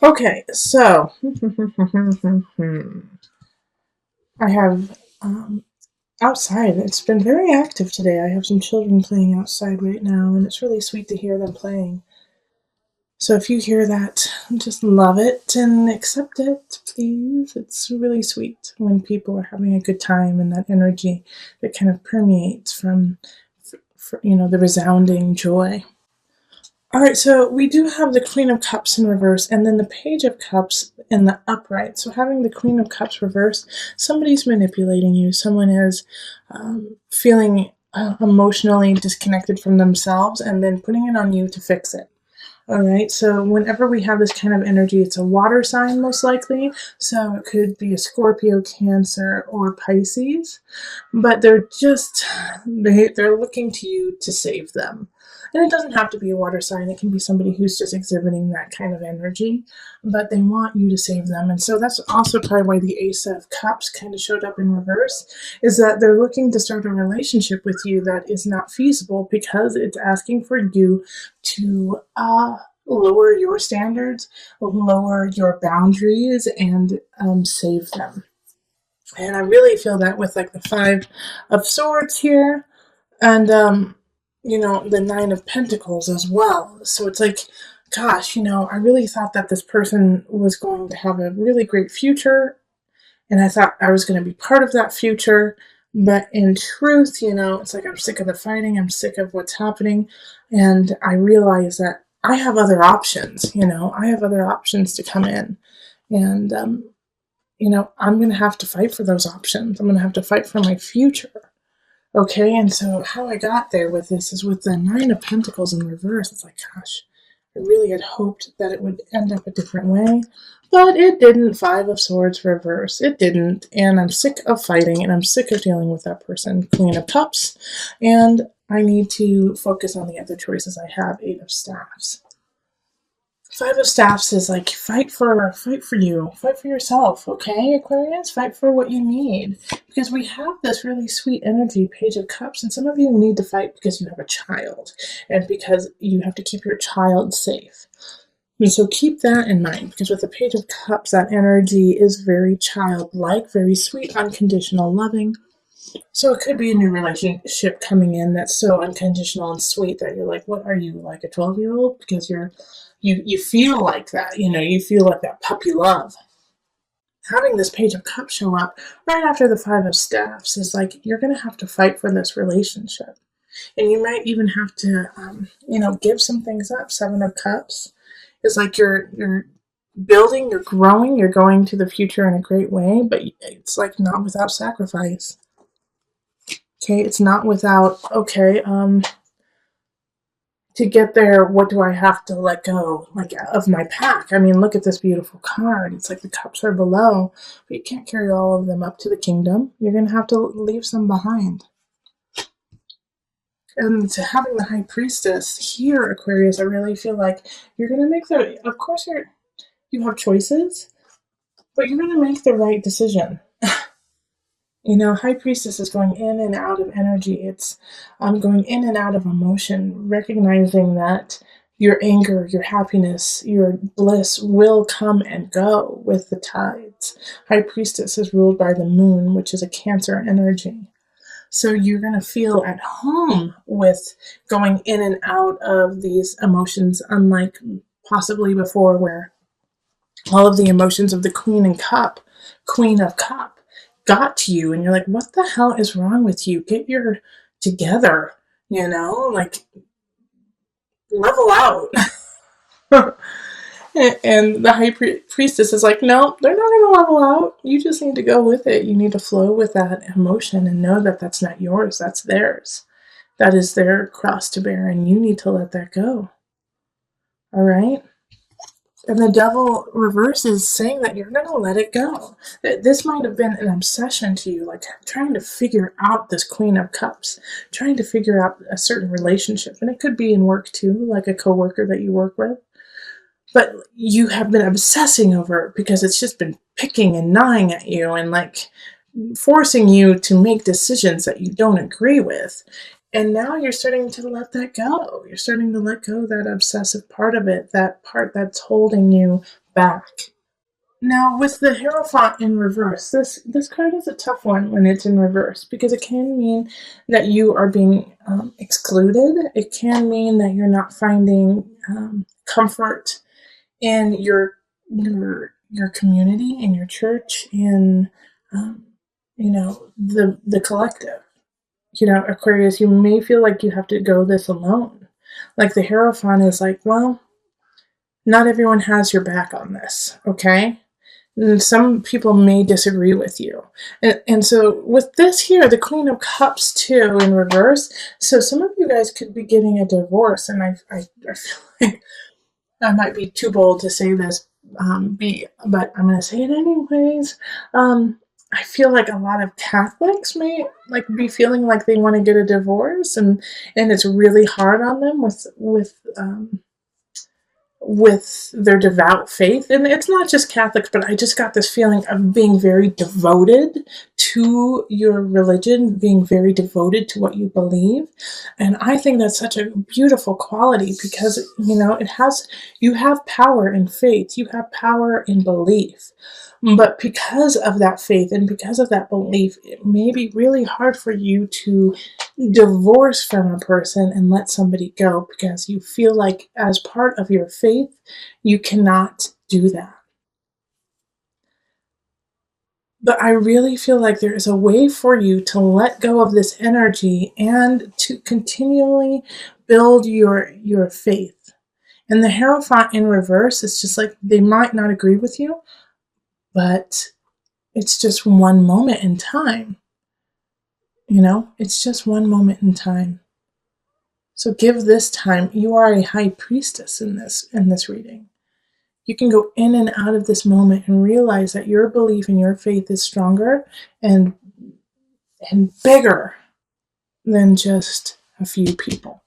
Okay, so I have outside. It's been very active today. I have some children playing outside right now, and it's really sweet to hear them playing. So if you hear that, just love it and accept it, please. It's really sweet when people are having a good time and that energy that kind of permeates from, the resounding joy. All right, so we do have the Queen of Cups in reverse and then the Page of Cups in the upright. So having the Queen of Cups reverse, somebody's manipulating you. Someone is feeling emotionally disconnected from themselves and then putting it on you to fix it. All right, so whenever we have this kind of energy, it's a water sign most likely. So it could be a Scorpio, Cancer, or Pisces, but they're looking to you to save them. And it doesn't have to be a water sign. It can be somebody who's just exhibiting that kind of energy, but they want you to save them. And so that's also probably why the Ace of Cups kind of showed up in reverse, is that they're looking to start a relationship with you that is not feasible because it's asking for you to lower your standards, lower your boundaries, and save them. And I really feel that with like the Five of Swords here, and the Nine of Pentacles as well. So it's like, gosh, I really thought that this person was going to have a really great future, and I thought I was going to be part of that future. But in truth, it's like I'm sick of the fighting, I'm sick of what's happening, and I realize that I have other options. I have other options to come in, and I'm going to have to fight for those options. I'm going to have to fight for my future. Okay, and so how I got there with this is with the Nine of Pentacles in reverse. It's like, gosh, I really had hoped that it would end up a different way, but it didn't. Five of Swords reverse. It didn't, and I'm sick of fighting, and I'm sick of dealing with that person. Queen of Cups, and I need to focus on the other choices I have. Eight of Staffs. Five of Staffs is like fight for you, fight for yourself, okay, Aquarius? Fight for what you need. Because we have this really sweet energy, Page of Cups, and some of you need to fight because you have a child and because you have to keep your child safe. And so keep that in mind, because with the Page of Cups, that energy is very childlike, very sweet, unconditional, loving. So it could be a new relationship coming in that's so unconditional and sweet that you're like, what are you, like a 12-year-old? Because you feel like that, you feel like that puppy love. Having this Page of Cups show up right after the Five of Staffs is like, you're going to have to fight for this relationship. And you might even have to, give some things up. Seven of Cups is like you're building, you're growing, you're going to the future in a great way, but it's like not without sacrifice. Okay, it's not without, to get there, what do I have to let go, like, of my pack? I mean, look at this beautiful card. It's like the cups are below, but you can't carry all of them up to the kingdom. You're going to have to leave some behind. And to having the High Priestess here, Aquarius, I really feel like you're going to make of course you have choices, but you're going to make the right decision. High Priestess is going in and out of energy. It's going in and out of emotion, recognizing that your anger, your happiness, your bliss will come and go with the tides. High Priestess is ruled by the moon, which is a Cancer energy. So you're going to feel at home with going in and out of these emotions, unlike possibly before, where all of the emotions of the Queen of Cup got to you, and you're like, what the hell is wrong with you? Get your together, like, level out. And the High Priestess is like, no, they're not going to level out. You just need to go with it. You need to flow with that emotion and know that that's not yours, that's theirs. That is their cross to bear, and you need to let that go. All right? And the Devil reverse is saying that you're going to let it go. This might have been an obsession to you, like trying to figure out this Queen of Cups, trying to figure out a certain relationship. And it could be in work too, like a coworker that you work with. But you have been obsessing over it because it's just been picking and gnawing at you and like forcing you to make decisions that you don't agree with. And now you're starting to let that go. You're starting to let go of that obsessive part of it, that part that's holding you back. Now, with the Hierophant in reverse, this card is a tough one when it's in reverse because it can mean that you are being excluded. It can mean that you're not finding comfort in your community, in your church, in um, the collective. Aquarius, you may feel like you have to go this alone. Like the Hierophant is like, well, not everyone has your back on this, okay? And some people may disagree with you. And so with this here, the Queen of Cups too in reverse, so some of you guys could be getting a divorce, and I feel like I might be too bold to say this, but I'm going to say it anyways. I feel like a lot of Catholics may like be feeling like they want to get a divorce, and it's really hard on them with their devout faith. And it's not just Catholics, but I just got this feeling of being very devoted to your religion, being very devoted to what you believe. And I think that's such a beautiful quality because, you have power in faith, you have power in belief. But because of that faith and because of that belief, it may be really hard for you to divorce from a person and let somebody go because you feel like, as part of your faith, you cannot do that. But I really feel like there is a way for you to let go of this energy and to continually build your faith. And the Hierophant in reverse is just like they might not agree with you, but it's just one moment in time. It's just one moment in time. So give this time. You are a high priestess in this reading. You can go in and out of this moment and realize that your belief and your faith is stronger and bigger than just a few people.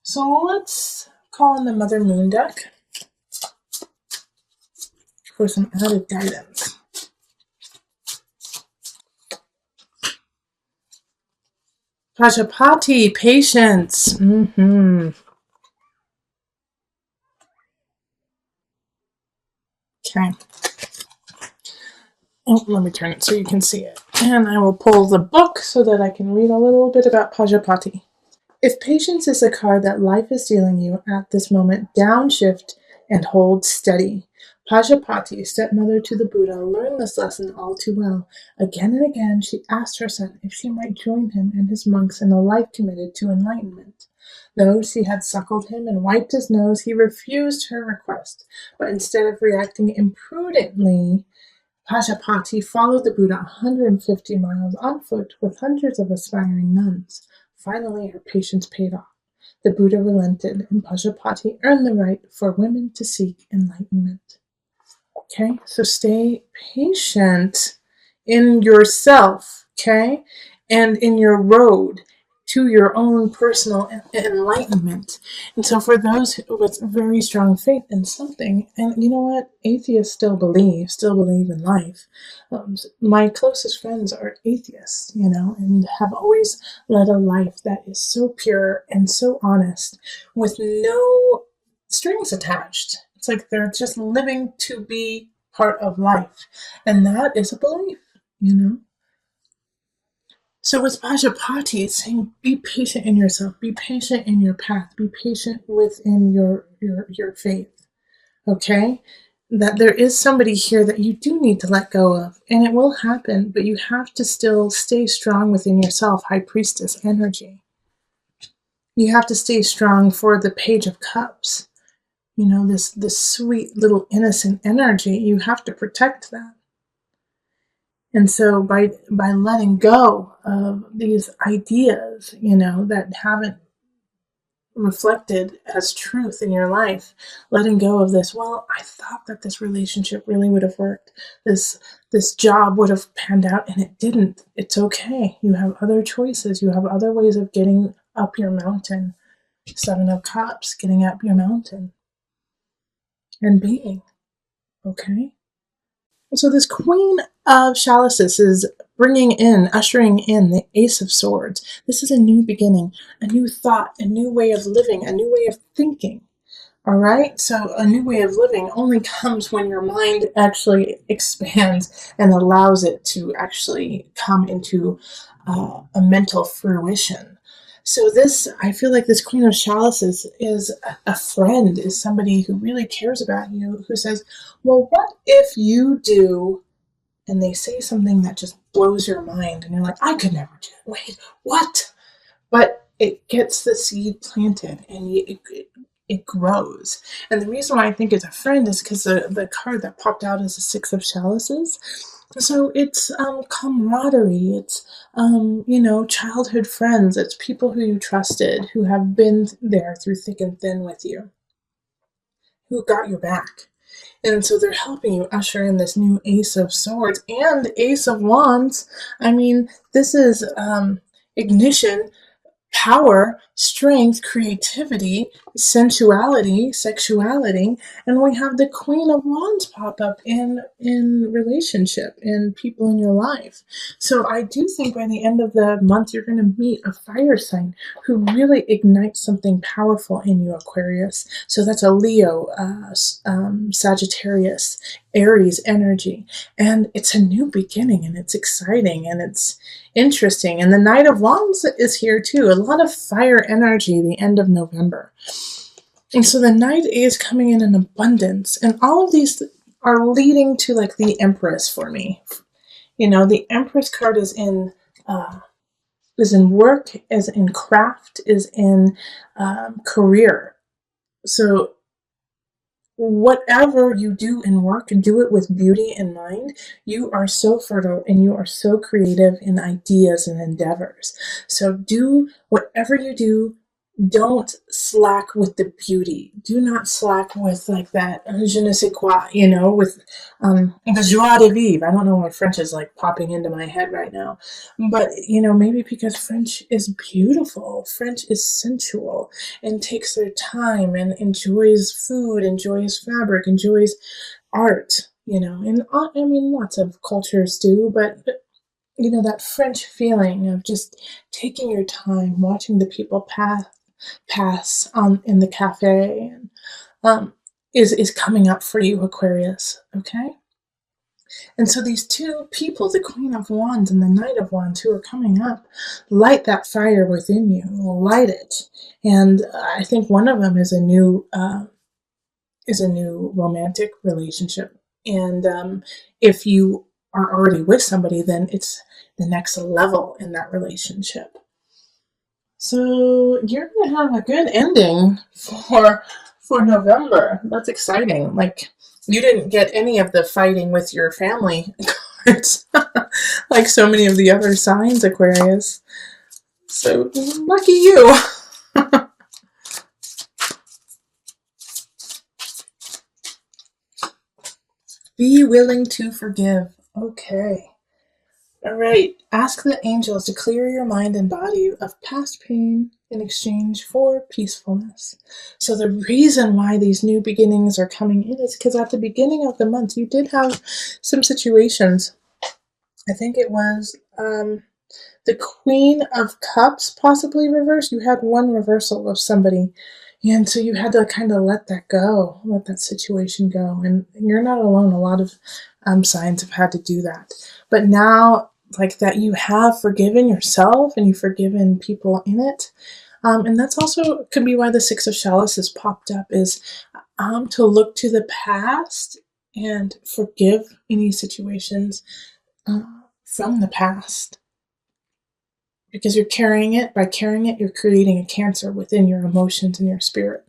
So let's call in the Mother Moon deck for some added guidance. Pajapati, patience. Okay. Oh, let me turn it so you can see it. And I will pull the book so that I can read a little bit about Pajapati. If patience is a card that life is dealing you at this moment, downshift and hold steady. Pajapati, stepmother to the Buddha, learned this lesson all too well. Again and again, she asked her son if she might join him and his monks in a life committed to enlightenment. Though she had suckled him and wiped his nose, he refused her request. But instead of reacting imprudently, Pajapati followed the Buddha 150 miles on foot with hundreds of aspiring nuns. Finally, her patience paid off. The Buddha relented, and Pajapati earned the right for women to seek enlightenment. Okay, so stay patient in yourself, okay, and in your road to your own personal enlightenment. And so for those with very strong faith in something, and you know what, atheists still believe in life. My closest friends are atheists, and have always led a life that is so pure and so honest with no strings attached. It's like they're just living to be part of life. And that is a belief. So with Pajapati, it's saying be patient in yourself, be patient in your path, be patient within your faith. Okay? That there is somebody here that you do need to let go of, and it will happen, but you have to still stay strong within yourself, High Priestess energy. You have to stay strong for the Page of Cups. This sweet little innocent energy, you have to protect that. And so by letting go of these ideas, that haven't reflected as truth in your life, letting go of this, well, I thought that this relationship really would have worked. This job would have panned out, and it didn't. It's okay. You have other choices. You have other ways of getting up your mountain. Seven of Cups, getting up your mountain and being. Okay? So this Queen of Chalices is ushering in the Ace of Swords. This is a new beginning, a new thought, a new way of living, a new way of thinking. All right, so a new way of living only comes when your mind actually expands and allows it to actually come into a mental fruition. So this, I feel like this Queen of Chalices is a friend, is somebody who really cares about you, who says, well, what if you do, and they say something that just blows your mind, and you're like, I could never do it. Wait, what? But it gets the seed planted, and it grows. And the reason why I think it's a friend is because the card that popped out is the Six of Chalices. So it's camaraderie. It's childhood friends. It's people who you trusted, who have been there through thick and thin with you, who got your back. And so they're helping you usher in this new Ace of Swords and Ace of Wands. I mean, this is ignition, power, strength, creativity, sensuality, sexuality, and we have the Queen of Wands pop up in relationship and people in your life. So I do think by the end of the month you're going to meet a fire sign who really ignites something powerful in you, Aquarius. So that's a Leo, Sagittarius, Aries energy, and it's a new beginning, and it's exciting, and it's interesting. And the Knight of Wands is here too. A lot of fire energy the end of November. And so the Knight is coming in abundance. And all of these are leading to like the Empress for me. The Empress card is in work, is in craft, is in career. So whatever you do in work, do it with beauty in mind. You are so fertile and you are so creative in ideas and endeavors. So do whatever you do. Don't slack with the beauty. Do not slack with like that je ne sais quoi, with the joie de vivre. I don't know why French is like popping into my head right now. But, maybe because French is beautiful. French is sensual and takes their time and enjoys food, enjoys fabric, enjoys art, and I mean, lots of cultures do, but that French feeling of just taking your time, watching the people pass in the cafe, and is coming up for you, Aquarius. Okay. And so these two people, the Queen of Wands and the Knight of Wands, who are coming up, light that fire within you, light it. And I think one of them is a new romantic relationship. And if you are already with somebody, then it's the next level in that relationship. So you're gonna have a good ending for November. That's exciting. Like, you didn't get any of the fighting with your family cards, like so many of the other signs, Aquarius. So lucky you. Be willing to forgive. Okay. All right. Ask the angels to clear your mind and body of past pain in exchange for peacefulness. So the reason why these new beginnings are coming in is because at the beginning of the month, you did have some situations. I think it was the Queen of Cups possibly reversed. You had one reversal of somebody. And so you had to kind of let that go, let that situation go. And you're not alone. A lot of signs have had to do that. But now, like that, you have forgiven yourself and you've forgiven people in it. And that's also could be why the Six of Chalices popped up, is to look to the past and forgive any situations from the past. Because you're carrying it. By carrying it, you're creating a cancer within your emotions and your spirit.